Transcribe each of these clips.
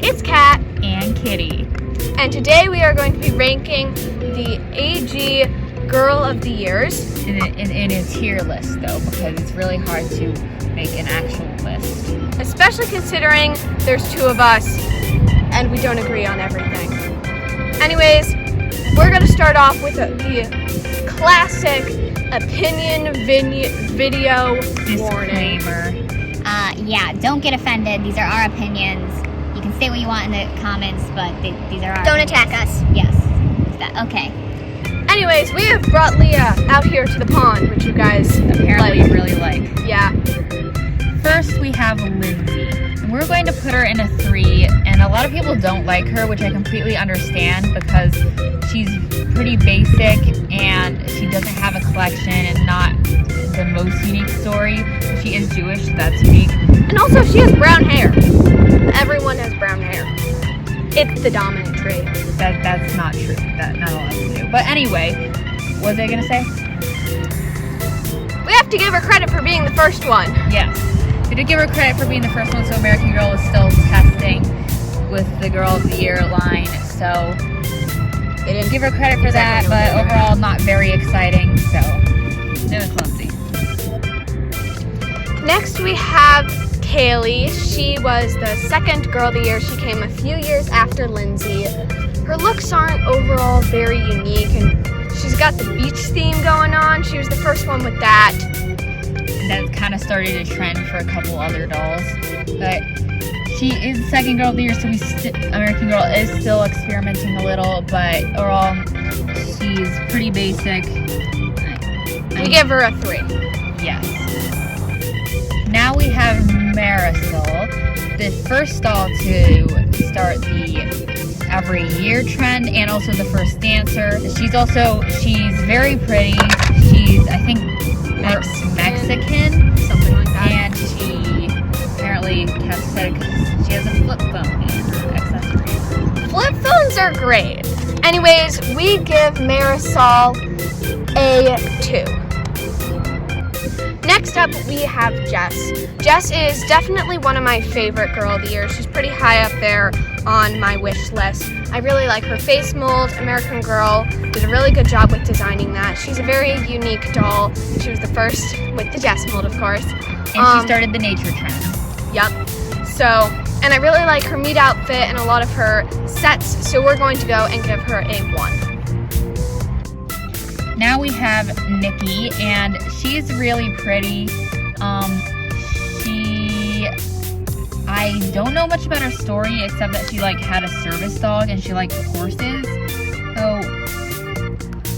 it's Kat and Kitty. and today we are going to be ranking the AG Girl of the Years. In a tier list though, because it's really hard to make an actual list. Especially considering there's two of us and we don't agree on everything. Anyways, we're going to start off with the classic opinion video warning. Disclaimer. Yeah, don't get offended. These are our opinions. You can say what you want in the comments, but these are our Don't opinions. attack us. Yes. Okay. Anyways, we have brought Leah out here to the pond, which you guys Apparently really like. Yeah. First we have Lindsay. And we're going to put her in a 3, and a lot of people don't like her, which I completely understand because she's pretty basic and she doesn't have a collection and not the most unique story. She is Jewish, so that's unique. And also, she has brown hair. Everyone has brown hair. It's the dominant trait. That's not true. That not all of us do. But anyway, what was I gonna say? We have to give her credit for being the first one. Yes. We did give her credit for being the first one, so American Girl is still testing with the Girl of the Year line, so they didn't give her credit for that, but overall not very exciting, so no clumsy. Next, we have Kaylee. She was the second Girl of the Year. She came a few years after Lindsay. Her looks aren't overall very unique, and she's got the beach theme going on. She was the first one with that. And that kind of started a trend for a couple other dolls. But she is the second Girl of the Year, so American Girl is still experimenting a little, but overall, she's pretty basic. We give her a 3. Yes. Now we have Marisol, the first doll to start the every year trend and also the first dancer. She's very pretty. She's, I think, Mexican, Something like that. and she apparently said she has a flip phone in her accessory. Flip phones are great. Anyways, we give Marisol a 2. Next up, we have Jess. Jess is definitely one of my favorite Girl of the Year. She's pretty high up there on my wish list. I really like her face mold. American Girl did a really good job with designing that. She's a very unique doll. She was the first with the Jess mold, of course. And she started the nature trend. Yep. So, and I really like her meat outfit and a lot of her sets, so we're going to go and give her a 1. Now we have Nikki, and she's really pretty. I don't know much about her story except that she had a service dog and she liked horses. So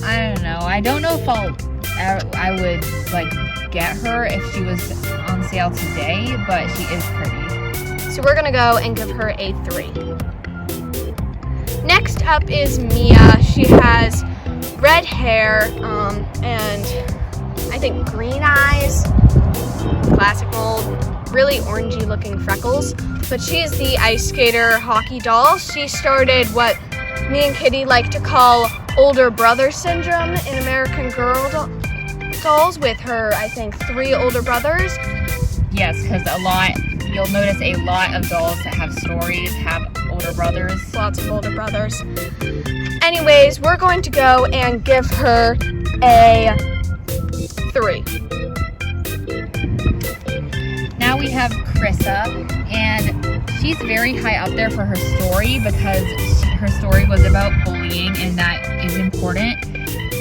I don't know. I don't know if I would get her if she was on sale today, but she is pretty. So we're gonna go and give her a 3. Next up is Mia. She has red hair, and I think green eyes, classic mold, really orangey looking freckles, but she's the ice skater hockey doll. She started what me and Kitty like to call older brother syndrome in American Girl dolls with her, I think, 3 older brothers. Yes, because you'll notice a lot of dolls that have stories have older brothers. Lots of older brothers. Anyways, we're going to go and give her a 3. Now we have Krissa, and she's very high up there for her story because her story was about bullying, and that is important.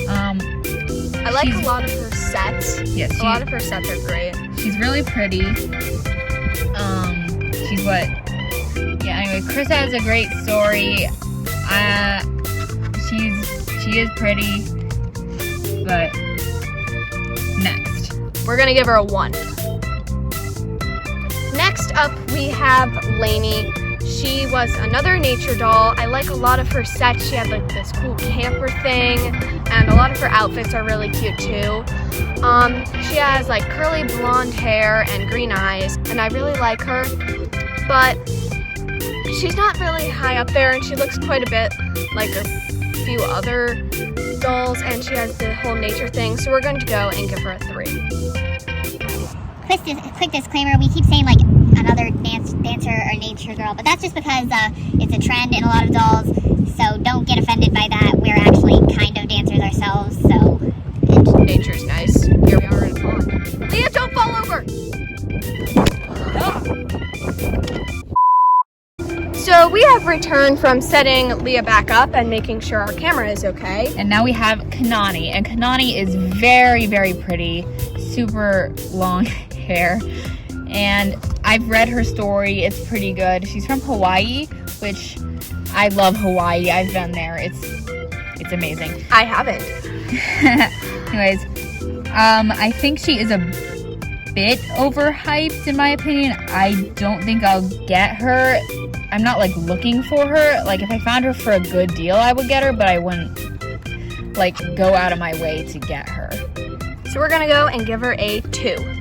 I like a lot of her sets. Yes, a lot of her sets are great. She's really pretty. Anyway, Krissa has a great story. She is pretty, but next. We're gonna give her a 1. Next up, we have Lainey. She was another nature doll. I like a lot of her sets. She had this cool camper thing, and a lot of her outfits are really cute too. She has curly blonde hair and green eyes, and I really like her, but she's not really high up there, and she looks quite a bit like a few other dolls, and she has the whole nature thing, so we're going to go and give her a 3. Quick disclaimer, we keep saying another dancer or nature nature girl, but that's just because it's a trend in a lot of dolls, so don't get offended by that. We're actually kind of dancers ourselves, so. Nature's nice. Here we are in a pond. Leah, don't fall over! So we have returned from setting Leah back up and making sure our camera is okay. And now we have Kanani, and Kanani is very, very pretty, super long hair. And I've read her story, it's pretty good. She's from Hawaii, which I love Hawaii. I've been there. It's amazing. I haven't. Anyways, I think she is a bit overhyped in my opinion. I don't think I'll get her. I'm not like looking for her. Like if I found her for a good deal, I would get her, but I wouldn't like go out of my way to get her. So we're gonna go and give her a 2.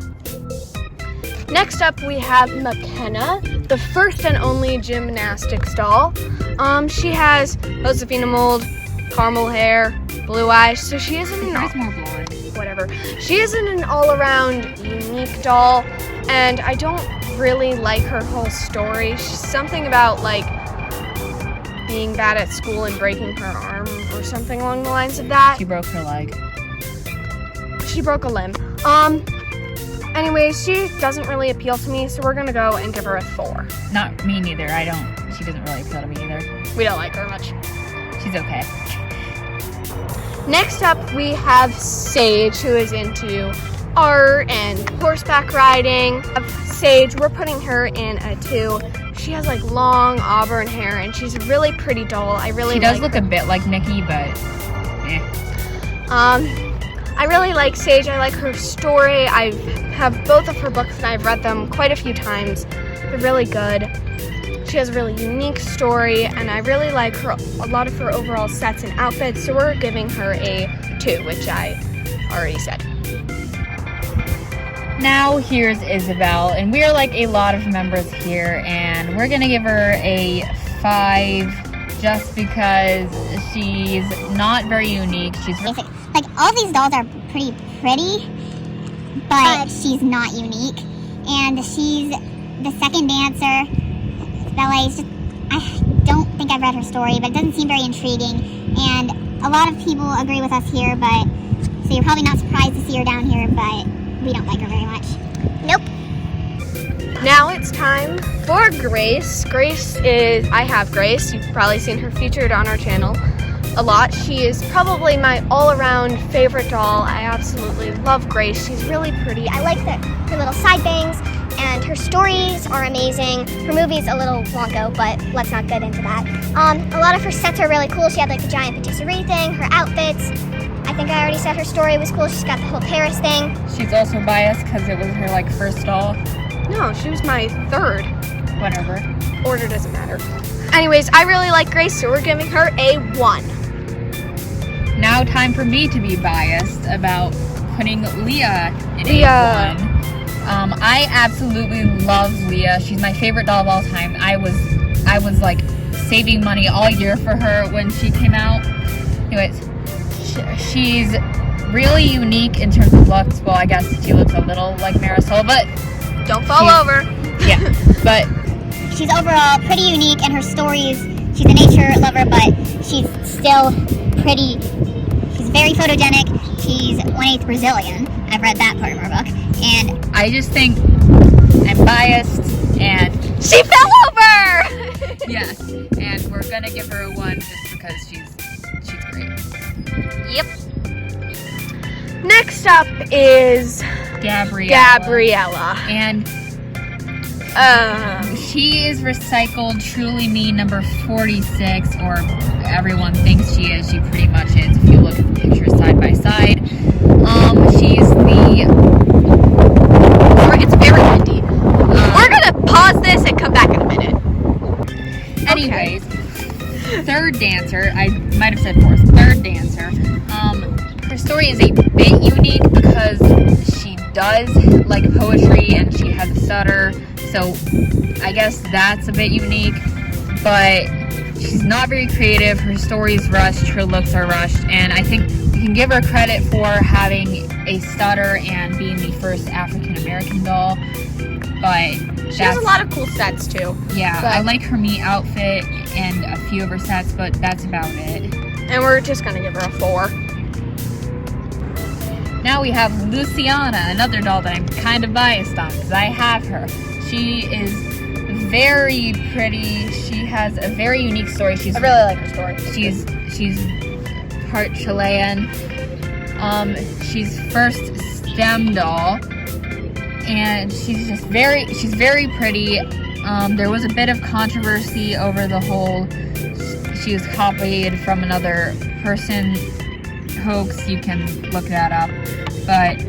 Next up we have McKenna, the first and only gymnastics doll. She has Josefina mold, caramel hair, blue eyes, so she isn't She's more blonde. Whatever. She isn't an all-around unique doll, and I don't really like her whole story. She's something about like being bad at school and breaking her arm or something along the lines of that. She broke her leg. She broke a limb. Anyway, she doesn't really appeal to me, so we're gonna go and give her a 4. Not me neither. She doesn't really appeal to me either. We don't like her much. She's okay. Next up, we have Sage, who is into art and horseback riding. Sage, we're putting her in a 2. She has like long auburn hair, and she's a really pretty doll. She does look a bit like Nikki, but I really like Sage. I like her story. I have both of her books, and I've read them quite a few times. They're really good. She has a really unique story, and I really like a lot of her overall sets and outfits, so we're giving her a 2, which I already said. Now here's Isabel, and we are like a lot of members here, and we're gonna give her a 5 just because she's not very unique. She's Basic. Like, all these dolls are pretty, but she's not unique. And she's the second dancer. Ballet is just, I don't think I've read her story, but it doesn't seem very intriguing. And a lot of people agree with us here, so you're probably not surprised to see her down here, but we don't like her very much. Nope. Now it's time for Grace. I have Grace. You've probably seen her featured on our channel a lot. She is probably my all-around favorite doll. I absolutely love Grace. She's really pretty. I like her little side bangs, and her stories are amazing. Her movie's a little wonko, but let's not get into that. A lot of her sets are really cool. She had like the giant patisserie thing, her outfits. I think I already said her story was cool. She's got the whole Paris thing. She's also biased because it was her like first doll. No, she was my 3rd. Whatever. Order doesn't matter. Anyways, I really like Grace, so we're giving her a 1. Now time for me to be biased about putting Leah in Leah. A 1. I absolutely love Leah. She's my favorite doll of all time. I was like saving money all year for her when she came out. Anyways, she's really unique in terms of looks. Well, I guess she looks a little like Marisol, but don't fall over. Yeah, but she's overall pretty unique in her stories. She's a nature lover, but she's still pretty. She's very photogenic. She's 1/8 Brazilian. I've read that part of her book. And I just think I'm biased, and she fell over! Yes, and we're gonna give her a 1 just because she's great. Yep. Next up is Gabriella. And she is recycled Truly Me number 46, or everyone thinks she is. She pretty much is if you look at the pictures side by side. It's very windy. We're gonna pause this and come back in a minute. Anyways, third dancer, I might have said 4th, third dancer. Her story is a bit unique because she does like poetry and she has a stutter, so I guess that's a bit unique, but she's not very creative. Her story's rushed, her looks are rushed, and I think we can give her credit for having a stutter and being the first African American doll. but She has a lot of cool sets too. Yeah, but- I like her me outfit and a few of her sets, but that's about it. And we're just gonna give her a 4. Now we have Luciana, another doll that I'm kind of biased on because I have her. She is very pretty. She has a very unique story. I really like her story. She's part Chilean. She's first STEM doll, and she's very pretty. There was a bit of controversy over the whole she was copied from another person hoax. You can look that up, but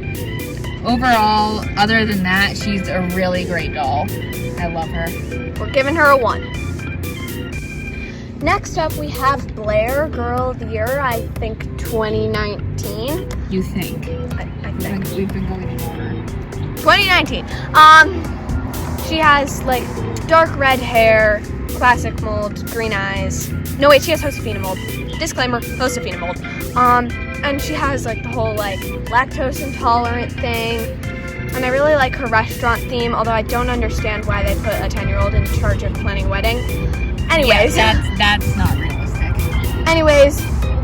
overall, other than that, she's a really great doll. I love her. We're giving her a 1. Next up, we have Blair, Girl of the Year, I think 2019. You think? I think. We've been going in order. 2019. She has like dark red hair, classic mold, green eyes. No wait, she has Josefina mold. Disclaimer, Josefina mold. And she has like the whole like lactose intolerant thing. And I really like her restaurant theme, although I don't understand why they put a 10-year-old in charge of planning a wedding. Anyways. Yeah, that's not realistic. Anyways,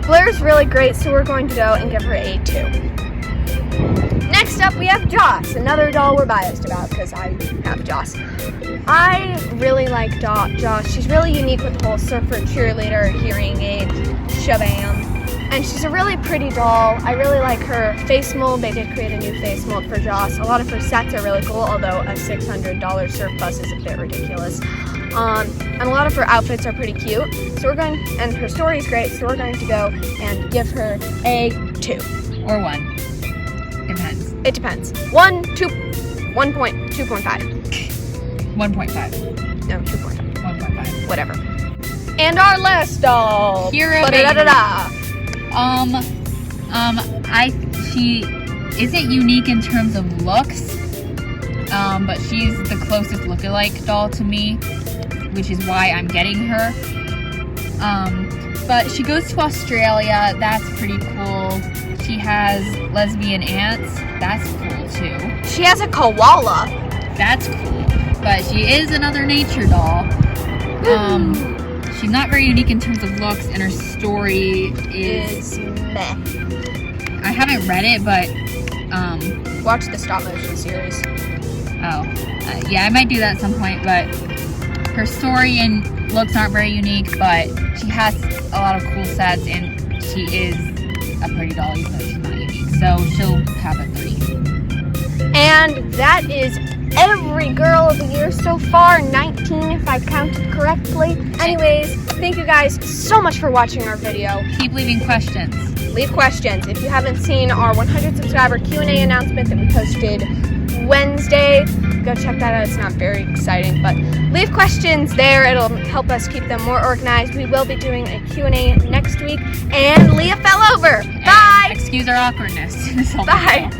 Blair's really great, so we're going to go and give her a 2. Next up, we have Joss, another doll we're biased about because I have Joss. I really like Joss. She's really unique with the whole surfer cheerleader hearing aid shabam. And she's a really pretty doll. I really like her face mold. They did create a new face mold for Joss. A lot of her sets are really cool, although a $600 surf bus is a bit ridiculous. And a lot of her outfits are pretty cute. So and her story is great, so we're going to go and give her a 2. Or 1. Depends. It depends. 1, 2, 2.5. 1.5. No, 2.5. 1.5. Whatever. And our last doll. Hero Ba-da-da-da-da. She isn't unique in terms of looks, but she's the closest lookalike doll to me, which is why I'm getting her. But she goes to Australia. That's pretty cool. She has lesbian aunts. That's cool too. She has a koala. That's cool. But she is another nature doll. She's not very unique in terms of looks, and her story is meh. I haven't read it, but Watch the stop motion series. yeah, I might do that at some point. But her story and looks aren't very unique, but she has a lot of cool sets, and she is a pretty doll, even though she's not unique. So she'll have a 3. And that is every girl of the year so far, 19 if I counted correctly. Anyways, thank you guys so much for watching our video. Keep leaving questions. Leave questions. If you haven't seen our 100 subscriber Q&A announcement that we posted Wednesday, go check that out. It's not very exciting, but leave questions there. It'll help us keep them more organized. We will be doing a Q&A next week. And Leah fell over. Bye. And excuse our awkwardness. Bye.